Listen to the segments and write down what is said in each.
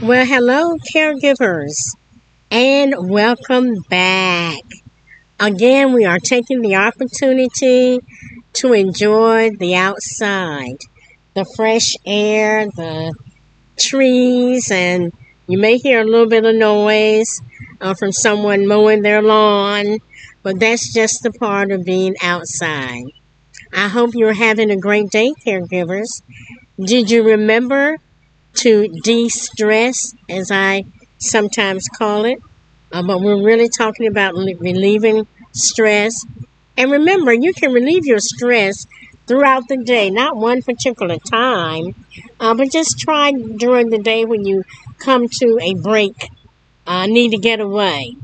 Well, hello, caregivers, and welcome back. Again, we are taking the opportunity to enjoy the outside, the fresh air, the trees, and you may hear a little bit of noise from someone mowing their lawn, but that's just the part of being outside. I hope you're having a great day, caregivers. Did you remember to de-stress, as I sometimes call it? But we're really talking about relieving stress. And remember, you can relieve your stress throughout the day, not one particular time, but just try during the day when you come to a break, need to get away.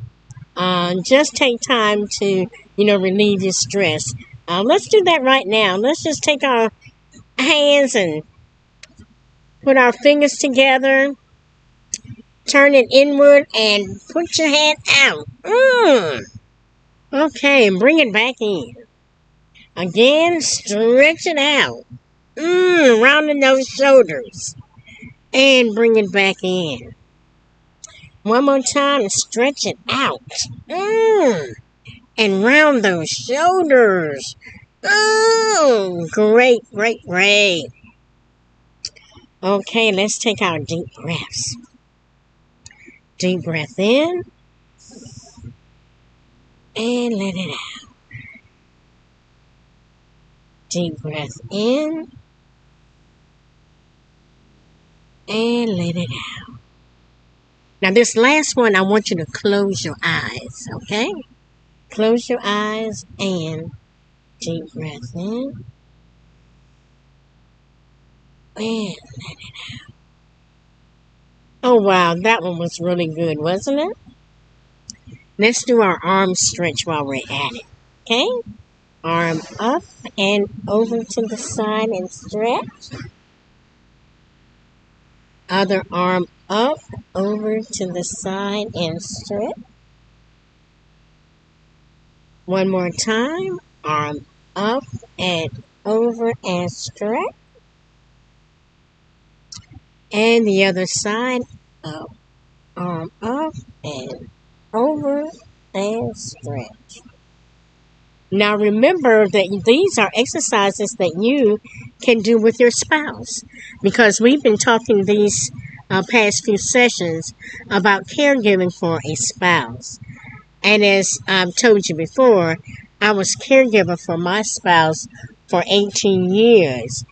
Just take time to, relieve your stress. Let's do that right now. Let's just take our hands and put our fingers together, turn it inward, and put your hand out. Okay, and bring it back in. Again, stretch it out. Rounding those shoulders. And bring it back in. One more time, stretch it out. And round those shoulders. Oh, great, great, great. Okay, let's take our deep breaths. Deep breath in. And let it out. Deep breath in. And let it out. Now, this last one, I want you to close your eyes, okay? Close your eyes and deep breath in. And let it out. Oh, wow, that one was really good, wasn't it? Let's do our arm stretch while we're at it, okay? Arm up and over to the side and stretch. Other arm up, over to the side and stretch. One more time. Arm up and over and stretch. And the other side up. Arm up and over and stretch. Now remember that these are exercises that you can do with your spouse, because we've been talking these past few sessions about caregiving for a spouse. And as I've told you before, I was caregiver for my spouse for 18 years.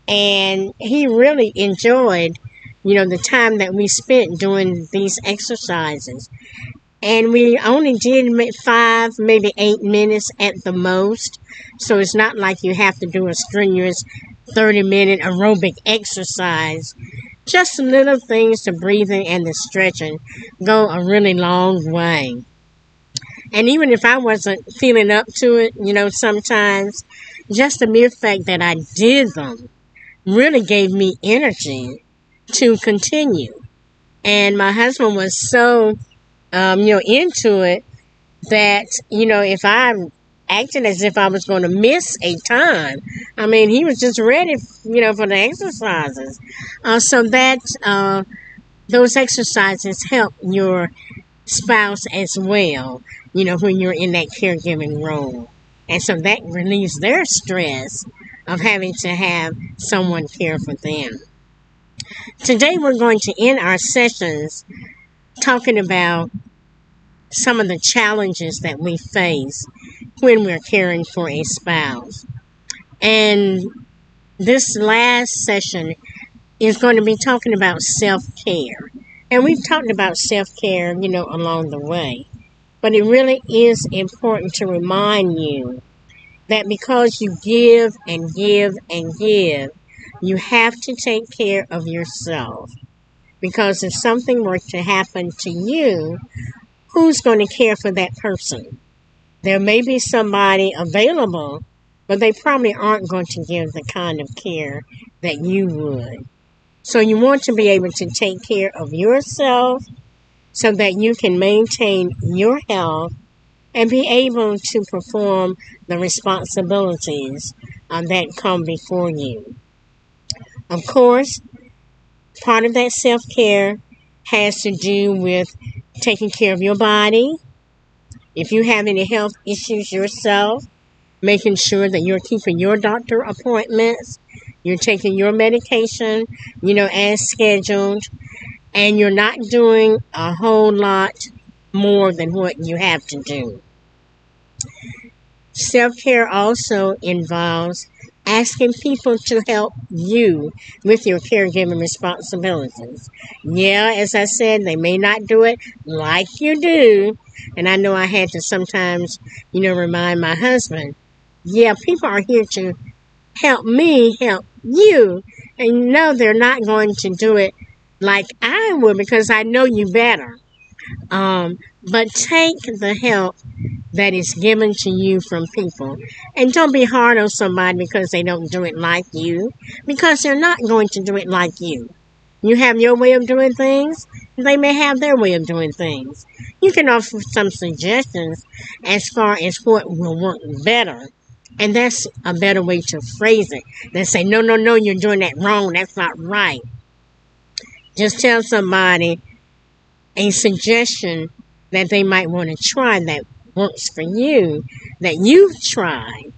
And he really enjoyed, the time that we spent doing these exercises. And we only did 5, maybe 8 minutes at the most. So it's not like you have to do a strenuous 30-minute aerobic exercise. Just some little things, the breathing and the stretching, go a really long way. And even if I wasn't feeling up to it, sometimes just the mere fact that I did them really gave me energy to continue. And my husband was so into it that, if I acted as if I was going to miss a time, he was just ready, for the exercises. So that those exercises help your spouse as well, when you're in that caregiving role. And so that relieves their stress of having to have someone care for them. Today we're going to end our sessions talking about some of the challenges that we face when we're caring for a spouse. And this last session is going to be talking about self-care. And we've talked about self-care, along the way. But it really is important to remind you that because you give and give and give, you have to take care of yourself. Because if something were to happen to you, who's going to care for that person? There may be somebody available, but they probably aren't going to give the kind of care that you would. So you want to be able to take care of yourself so that you can maintain your health and be able to perform the responsibilities that come before you. Of course, part of that self-care has to do with taking care of your body. If you have any health issues yourself, making sure that you're keeping your doctor appointments, you're taking your medication, as scheduled, and you're not doing a whole lot more than what you have to do. Self-care also involves asking people to help you with your caregiving responsibilities. Yeah, as I said, they may not do it like you do. And I know I had to sometimes, remind my husband, yeah, people are here to help me help you. And no, they're not going to do it like I would because I know you better. But take the help that is given to you from people. And don't be hard on somebody because they don't do it like you, because they're not going to do it like you. You have your way of doing things, they may have their way of doing things. You can offer some suggestions as far as what will work better. And that's a better way to phrase it than say, no, no, no, you're doing that wrong. That's not right. Just tell somebody a suggestion that they might want to try that works for you, that you've tried,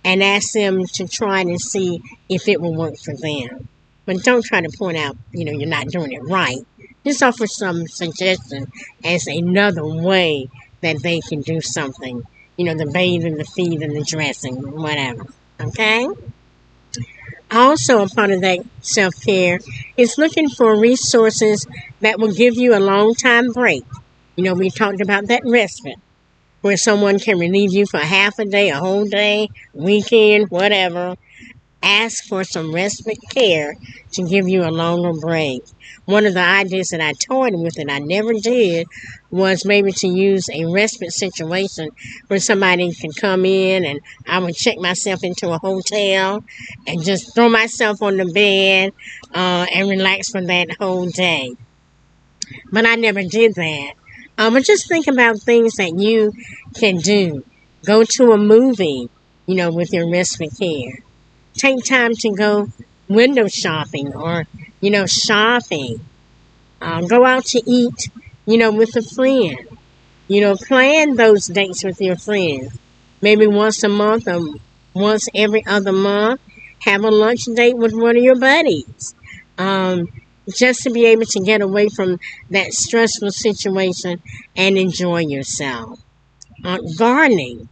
and ask them to try and see if it will work for them. But don't try to point out, you're not doing it right. Just offer some suggestion as another way that they can do something. The bathing, the feeding, the dressing, whatever. Okay? Also, a part of that self-care is looking for resources that will give you a long time break. We talked about that respite, where someone can relieve you for half a day, a whole day, weekend, whatever. Ask for some respite care to give you a longer break. One of the ideas that I toyed with and I never did was maybe to use a respite situation where somebody could come in and I would check myself into a hotel and just throw myself on the bed and relax for that whole day. But I never did that. But just think about things that you can do. Go to a movie, with your respite care. Take time to go window shopping or, shopping. Go out to eat, with a friend. Plan those dates with your friends. Maybe once a month or once every other month. Have a lunch date with one of your buddies. Um, just to be able to get away from that stressful situation and enjoy yourself. Gardening.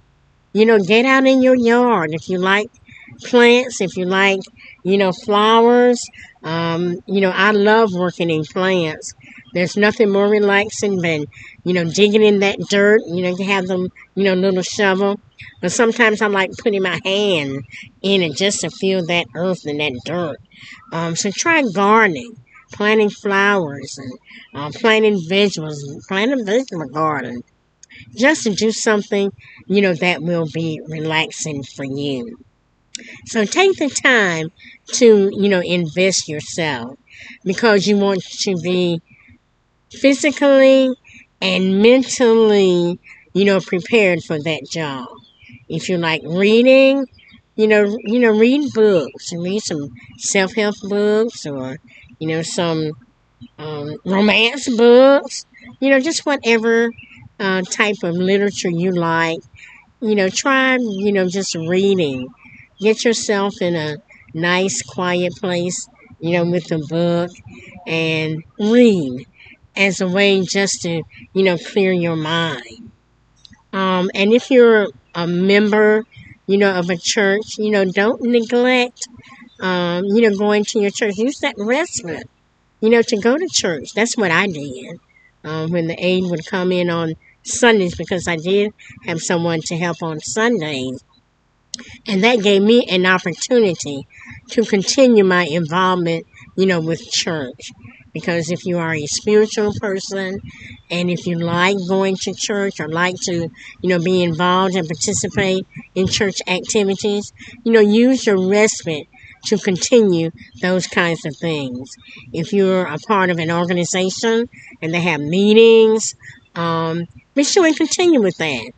Get out in your yard if you like plants, if you like, flowers. I love working in plants. There's nothing more relaxing than, digging in that dirt. You have them, little shovel. But sometimes I like putting my hand in it just to feel that earth and that dirt. So try gardening, planting flowers and planting vegetables, plant a vegetable garden. Just to do something, that will be relaxing for you. So take the time to, invest yourself because you want to be physically and mentally, prepared for that job. If you like reading, read books and read some self-help books or, some romance books, just whatever type of literature you like. Try, just reading. Get yourself in a nice, quiet place, with a book and read as a way just to, clear your mind. And if you're a member, of a church, don't neglect, going to your church. Use that respite, to go to church. That's what I did when the aide would come in on Sundays because I did have someone to help on Sundays. And that gave me an opportunity to continue my involvement, with church. Because if you are a spiritual person and if you like going to church or like to, be involved and participate in church activities, use your respite to continue those kinds of things. If you're a part of an organization and they have meetings, be sure and continue with that.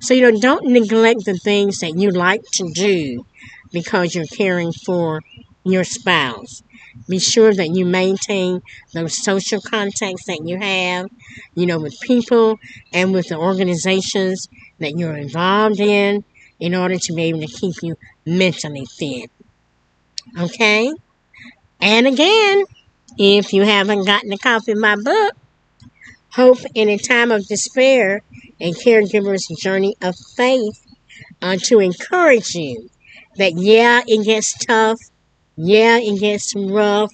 So, don't neglect the things that you like to do because you're caring for your spouse. Be sure that you maintain those social contacts that you have, with people and with the organizations that you're involved in order to be able to keep you mentally fit. Okay? And again, if you haven't gotten a copy of my book, Hope in a Time of Despair, A Caregiver's Journey of Faith, to encourage you that, yeah, it gets tough. Yeah, it gets rough.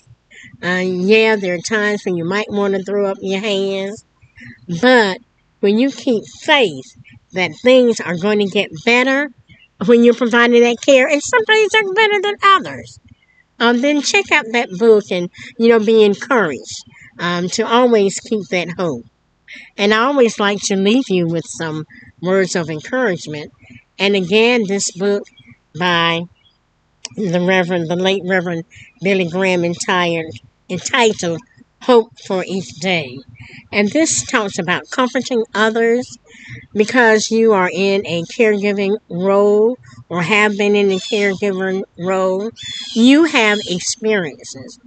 Yeah, there are times when you might want to throw up your hands. But when you keep faith that things are going to get better when you're providing that care, and some things are better than others, then check out that book and, be encouraged to always keep that hope. And I always like to leave you with some words of encouragement. And again, this book by the late Reverend Billy Graham, entitled Hope for Each Day. And this talks about comforting others because you are in a caregiving role or have been in a caregiving role. You have experiences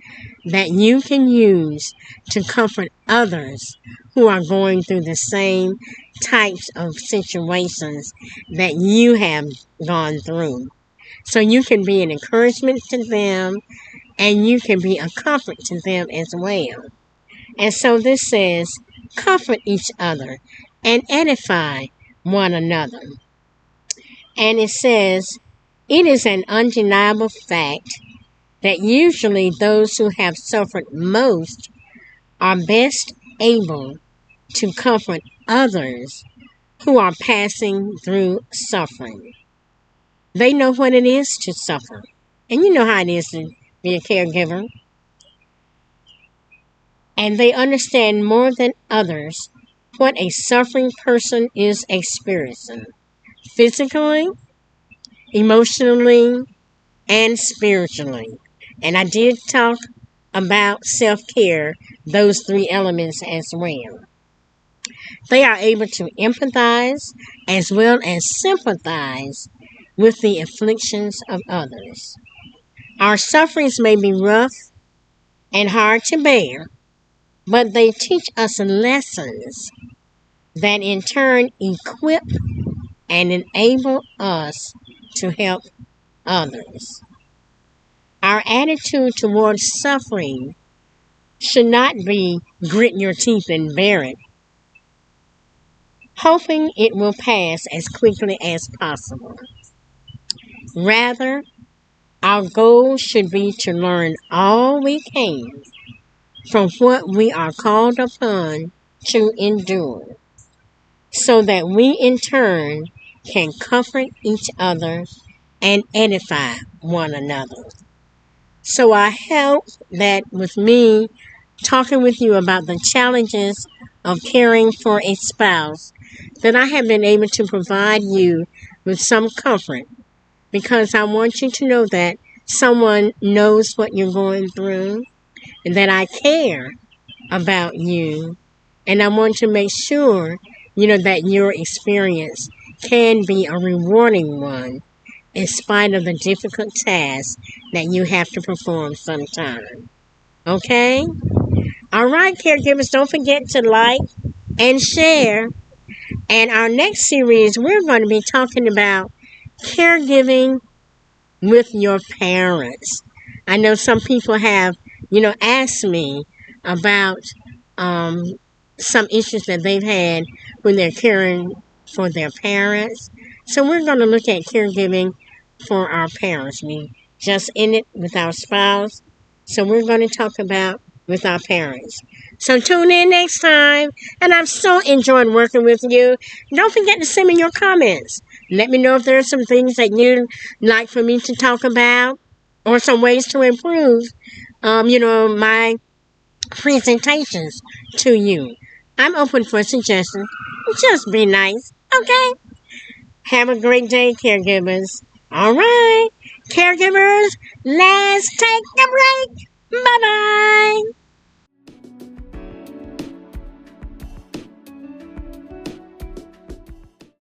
that you can use to comfort others who are going through the same types of situations that you have gone through. So you can be an encouragement to them and you can be a comfort to them as well. And so this says, comfort each other and edify one another. And it says, it is an undeniable fact that usually those who have suffered most are best able to comfort others who are passing through suffering. They know what it is to suffer. And you know how it is to be a caregiver. And they understand more than others what a suffering person is experiencing physically, emotionally, and spiritually. And I did talk about self-care, those three elements as well. They are able to empathize as well as sympathize with the afflictions of others. Our sufferings may be rough and hard to bear, but they teach us lessons that in turn equip and enable us to help others. Our attitude towards suffering should not be grit your teeth and bear it, hoping it will pass as quickly as possible. Rather, our goal should be to learn all we can from what we are called upon to endure, so that we in turn can comfort each other and edify one another. So I hope that with me talking with you about the challenges of caring for a spouse, that I have been able to provide you with some comfort, because I want you to know that someone knows what you're going through and that I care about you. And I want to make sure, that your experience can be a rewarding one in spite of the difficult tasks that you have to perform sometime. Okay? All right, caregivers, don't forget to like and share. And our next series, we're going to be talking about caregiving with your parents. I know some people have, asked me about um, some issues that they've had when they're caring for their parents. So we're going to look at caregiving for our parents. We just in it with our spouse. So we're going to talk about with our parents. So tune in next time. And I've so enjoyed working with you. Don't forget to send me your comments. Let me know if there are some things that you'd like for me to talk about or some ways to improve, my presentations to you. I'm open for suggestions. Just be nice, okay? Have a great day, caregivers. All right, caregivers, let's take a break. Bye-bye.